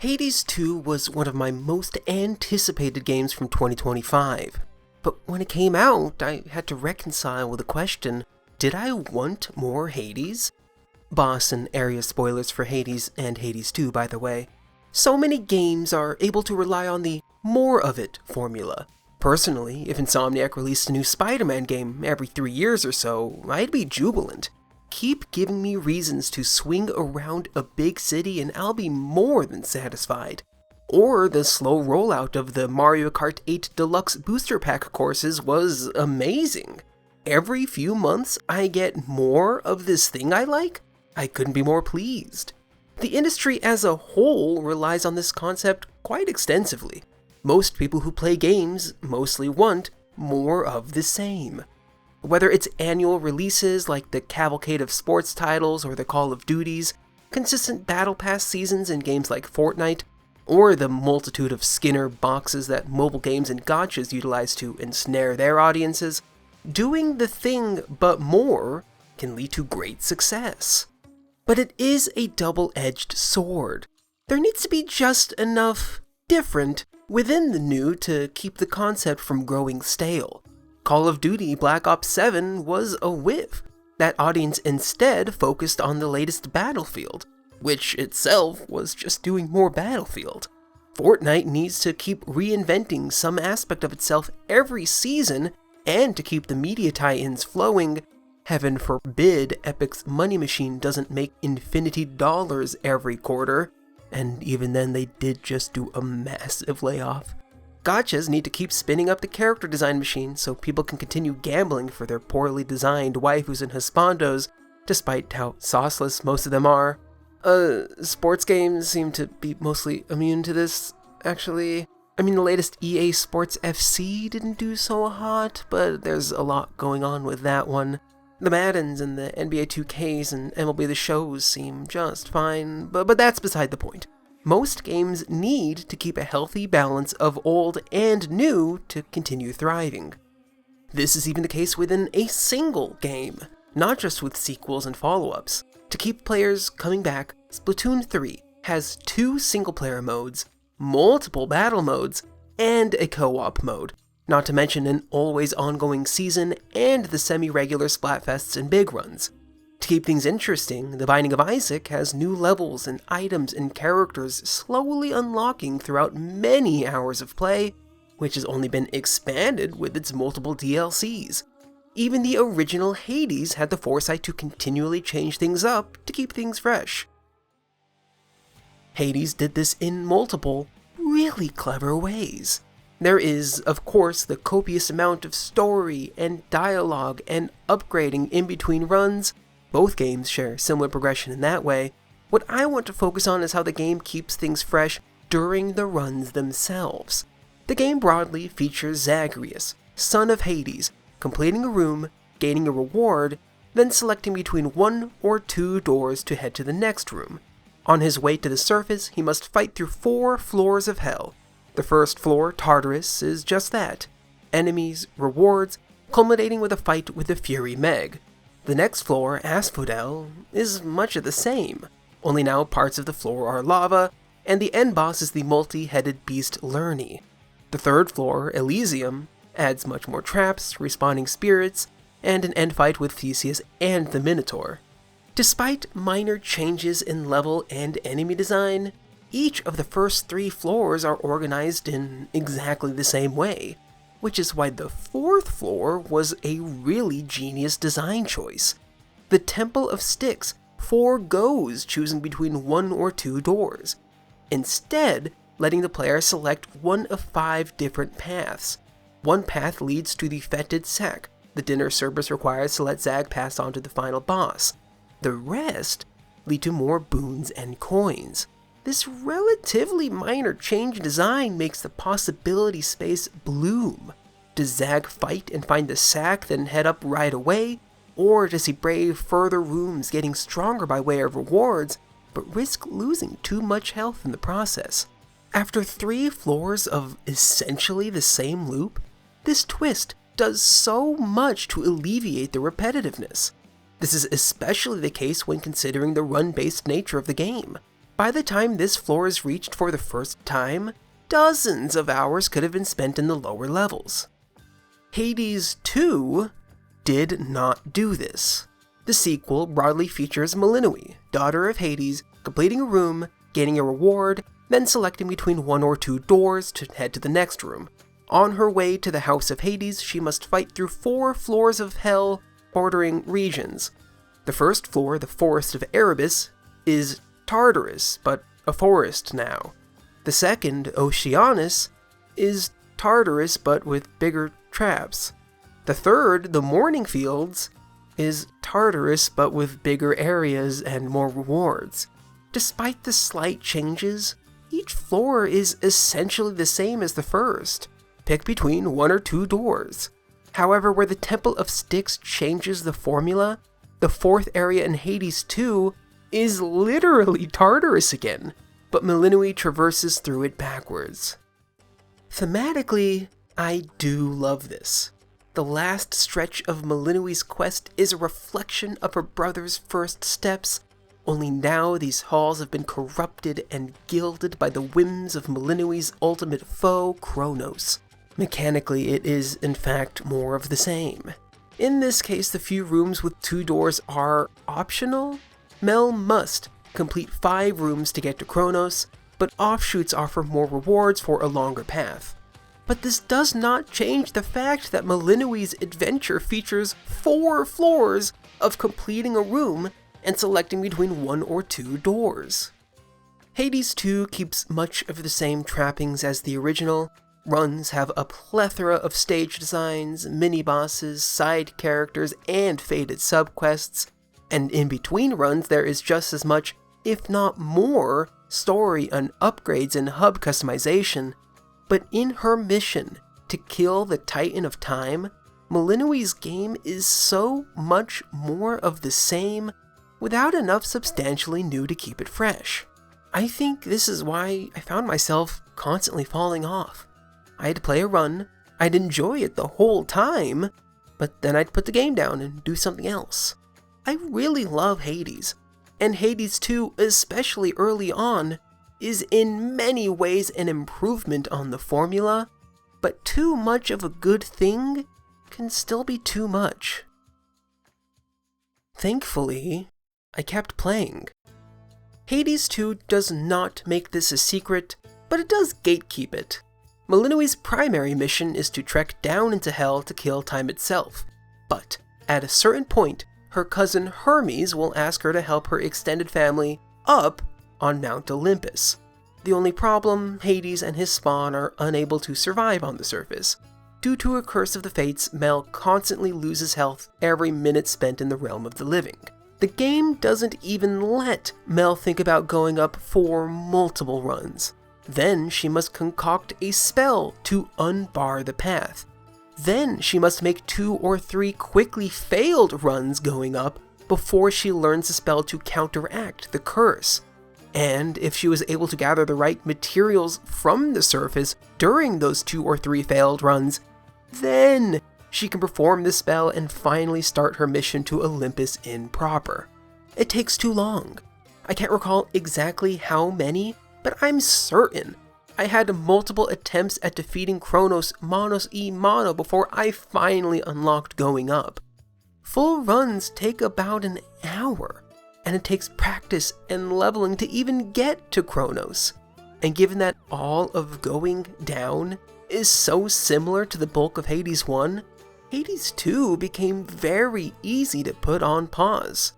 Hades 2 was one of my most anticipated games from 2025, but when it came out, I had to reconcile with the question, did I want more Hades? Boss and area spoilers for Hades and Hades 2, by the way. So many games are able to rely on the more of it formula. Personally, if Insomniac released a new Spider-Man game every 3 years or so, I'd be jubilant. Keep giving me reasons to swing around a big city and I'll be more than satisfied. Or the slow rollout of the Mario Kart 8 Deluxe Booster Pack courses was amazing. Every few months I get more of this thing I like? I couldn't be more pleased. The industry as a whole relies on this concept quite extensively. Most people who play games mostly want more of the same. Whether it's annual releases like the cavalcade of sports titles or the Call of Duties, consistent Battle Pass seasons in games like Fortnite, or the multitude of Skinner boxes that mobile games and gotchas utilize to ensnare their audiences, doing the thing but more can lead to great success. But it is a double-edged sword. There needs to be just enough different within the new to keep the concept from growing stale. Call of Duty Black Ops 7 was a whiff. That audience instead focused on the latest Battlefield, which itself was just doing more Battlefield. Fortnite needs to keep reinventing some aspect of itself every season, and to keep the media tie-ins flowing, heaven forbid Epic's money machine doesn't make infinity dollars every quarter, and even then they did just do a massive layoff. Gotchas need to keep spinning up the character design machine so people can continue gambling for their poorly designed waifus and husbandos, despite how sauceless most of them are. Sports games seem to be mostly immune to this, actually. I mean, the latest EA Sports FC didn't do so hot, but there's a lot going on with that one. The Maddens and the NBA 2Ks and MLB The Shows seem just fine, but that's beside the point. Most games need to keep a healthy balance of old and new to continue thriving. This is even the case within a single game, not just with sequels and follow-ups. To keep players coming back, Splatoon 3 has 2 single-player modes, multiple battle modes, and a co-op mode, not to mention an always ongoing season and the semi-regular Splatfests and big runs. To keep things interesting, The Binding of Isaac has new levels and items and characters slowly unlocking throughout many hours of play, which has only been expanded with its multiple DLCs. Even the original Hades had the foresight to continually change things up to keep things fresh. Hades did this in multiple, really clever ways. There is, of course, the copious amount of story and dialogue and upgrading in between runs. Both games share similar progression in that way. What I want to focus on is how the game keeps things fresh during the runs themselves. The game broadly features Zagreus, son of Hades, completing a room, gaining a reward, then selecting between 1 or 2 doors to head to the next room. On his way to the surface, he must fight through 4 floors of hell. The first floor, Tartarus, is just that. Enemies, rewards, culminating with a fight with the Fury Meg. The next floor, Asphodel, is much of the same, only now parts of the floor are lava, and the end boss is the multi-headed beast Lerny. The third floor, Elysium, adds much more traps, respawning spirits, and an end fight with Theseus and the Minotaur. Despite minor changes in level and enemy design, each of the first 3 floors are organized in exactly the same way, which is why the 4th floor was a really genius design choice. The Temple of Styx forgoes choosing between 1 or 2 doors, instead letting the player select one of 5 different paths. One path leads to the Fetid Sack. The dinner service requires to let Zag pass on to the final boss. The rest lead to more boons and coins. This relatively minor change in design makes the possibility space bloom. Does Zag fight and find the sack, then head up right away? Or does he brave further rooms, getting stronger by way of rewards, but risk losing too much health in the process? After 3 floors of essentially the same loop, this twist does so much to alleviate the repetitiveness. This is especially the case when considering the run-based nature of the game. By the time this floor is reached for the first time, dozens of hours could have been spent in the lower levels. Hades 2 did not do this. The sequel broadly features Melinoi, daughter of Hades, completing a room, gaining a reward, then selecting between 1 or 2 doors to head to the next room. On her way to the House of Hades, she must fight through 4 floors of hell bordering regions. The first floor, the Forest of Erebus, is Tartarus, but a forest now. The second, Oceanus, is Tartarus but with bigger traps. The third, the Morning Fields, is Tartarus but with bigger areas and more rewards. Despite the slight changes, each floor is essentially the same as the first. Pick between 1 or 2 doors. However, where the Temple of Styx changes the formula, the 4th area in Hades 2 is literally Tartarus again, but Melinoi traverses through it backwards. Thematically, I do love this. The last stretch of Melinoi's quest is a reflection of her brother's first steps, only now these halls have been corrupted and gilded by the whims of Melinoi's ultimate foe, Kronos. Mechanically, it is, in fact, more of the same. In this case, the few rooms with 2 doors are optional. Mel must complete 5 rooms to get to Kronos, but offshoots offer more rewards for a longer path. But this does not change the fact that Melinoi's adventure features 4 floors of completing a room and selecting between 1 or 2 doors. Hades 2 keeps much of the same trappings as the original. Runs have a plethora of stage designs, mini-bosses, side characters, and faded subquests, and in between runs there is just as much, if not more, story and upgrades and hub customization. But in her mission to kill the Titan of Time, Melinoi's game is so much more of the same without enough substantially new to keep it fresh. I think this is why I found myself constantly falling off. I'd play a run, I'd enjoy it the whole time, but then I'd put the game down and do something else. I really love Hades, and Hades 2, especially early on, is in many ways an improvement on the formula, but too much of a good thing can still be too much. Thankfully, I kept playing. Hades 2 does not make this a secret, but it does gatekeep it. Melinoi's primary mission is to trek down into hell to kill time itself, but at a certain point, her cousin Hermes will ask her to help her extended family up on Mount Olympus. The only problem, Hades and his spawn are unable to survive on the surface. Due to a curse of the fates, Mel constantly loses health every minute spent in the realm of the living. The game doesn't even let Mel think about going up for multiple runs. Then she must concoct a spell to unbar the path. Then she must make 2 or 3 quickly failed runs going up before she learns the spell to counteract the curse. And if she was able to gather the right materials from the surface during those 2 or 3 failed runs, then she can perform the spell and finally start her mission to Olympus in proper. It takes too long. I can't recall exactly how many, but I'm certain I had multiple attempts at defeating Kronos Monos e Mono before I finally unlocked going up. Full runs take about an hour, and it takes practice and leveling to even get to Kronos. And given that all of going down is so similar to the bulk of Hades 1, Hades 2 became very easy to put on pause.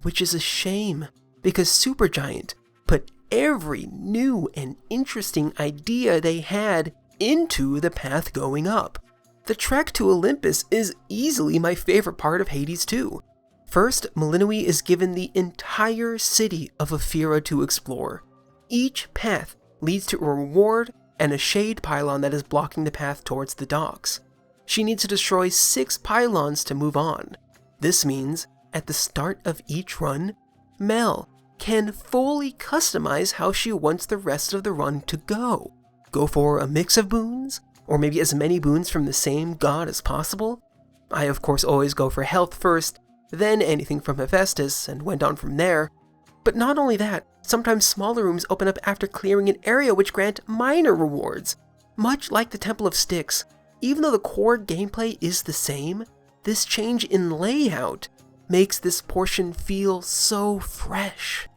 Which is a shame, because Supergiant put every new and interesting idea they had into the path going up. The trek to Olympus is easily my favorite part of Hades 2. First, Melinoi is given the entire city of Ephyra to explore. Each path leads to a reward and a shade pylon that is blocking the path towards the docks. She needs to destroy 6 pylons to move on. This means, at the start of each run, Mel can fully customize how she wants the rest of the run to go. Go for a mix of boons, or maybe as many boons from the same god as possible. I of course always go for health first, then anything from Hephaestus, and went on from there. But not only that, Sometimes smaller rooms open up after clearing an area which grant minor rewards. Much like the Temple of Styx, even though the core gameplay is the same, this change in layout makes this portion feel so fresh.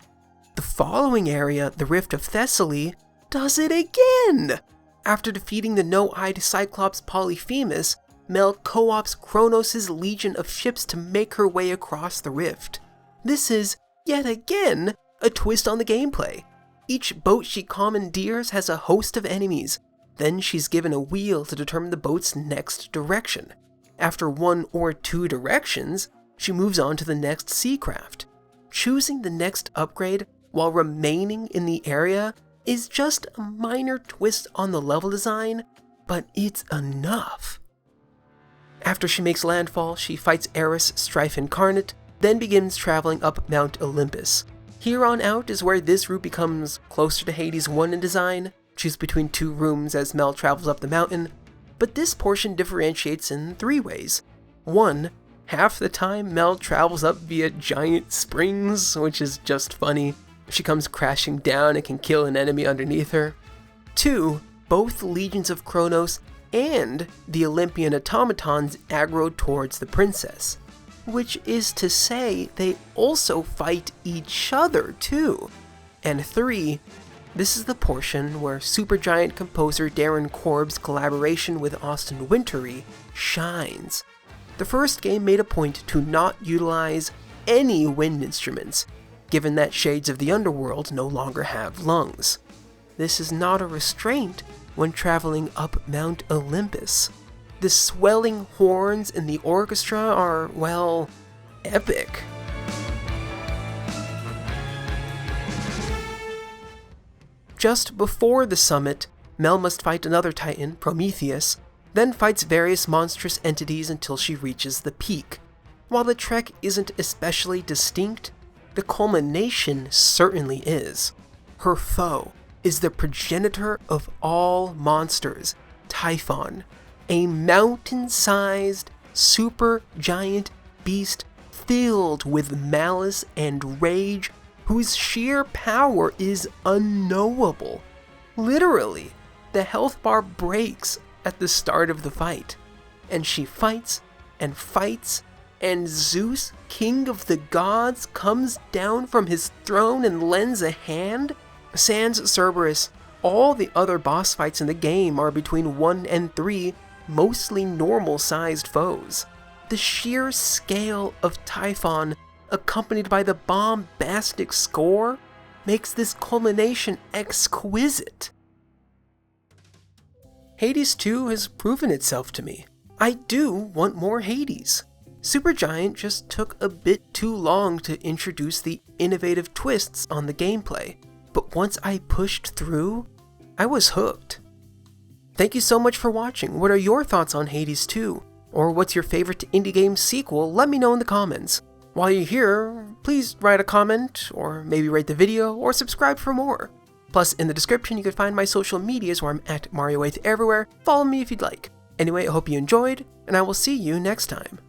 The following area, the Rift of Thessaly, does it again! After defeating the no-eyed Cyclops Polyphemus, Mel co-ops Kronos' legion of ships to make her way across the rift. This is, yet again, a twist on the gameplay. Each boat she commandeers has a host of enemies. Then she's given a wheel to determine the boat's next direction. After 1 or 2 directions, she moves on to the next seacraft. Choosing the next upgrade while remaining in the area is just a minor twist on the level design, but it's enough. After she makes landfall, she fights Eris, Strife Incarnate, then begins traveling up Mount Olympus. Here on out is where this route becomes closer to Hades 1 in design. She's between 2 rooms as Mel travels up the mountain, but this portion differentiates in 3 ways. 1, half the time Mel travels up via giant springs, which is just funny. She comes crashing down and can kill an enemy underneath her. 2, both legions of Kronos and the Olympian automatons aggro towards the princess, which is to say they also fight each other too. And 3, this is the portion where Supergiant composer Darren Korb's collaboration with Austin Wintory shines. The first game made a point to not utilize any wind instruments, given that shades of the underworld no longer have lungs. This is not a restraint when traveling up Mount Olympus. The swelling horns in the orchestra are, well, epic. Just before the summit, Mel must fight another titan, Prometheus, then fights various monstrous entities until she reaches the peak. While the trek isn't especially distinct, the culmination certainly is. Her foe is the progenitor of all monsters, Typhon, a mountain-sized, super-giant beast filled with malice and rage whose sheer power is unknowable. Literally, the health bar breaks at the start of the fight, and she fights, and Zeus, king of the gods, comes down from his throne and lends a hand? Sans Cerberus, all the other boss fights in the game are between 1 and 3, mostly normal-sized foes. The sheer scale of Typhon, accompanied by the bombastic score, makes this culmination exquisite. Hades 2 has proven itself to me. I do want more Hades. Supergiant just took a bit too long to introduce the innovative twists on the gameplay, but once I pushed through, I was hooked. Thank you so much for watching. What are your thoughts on Hades 2? Or what's your favorite indie game sequel? Let me know in the comments. While you're here, please write a comment, or maybe rate the video, or subscribe for more. Plus, in the description you can find my social medias where I'm at Mario8 everywhere. Follow me if you'd like. Anyway, I hope you enjoyed, and I will see you next time.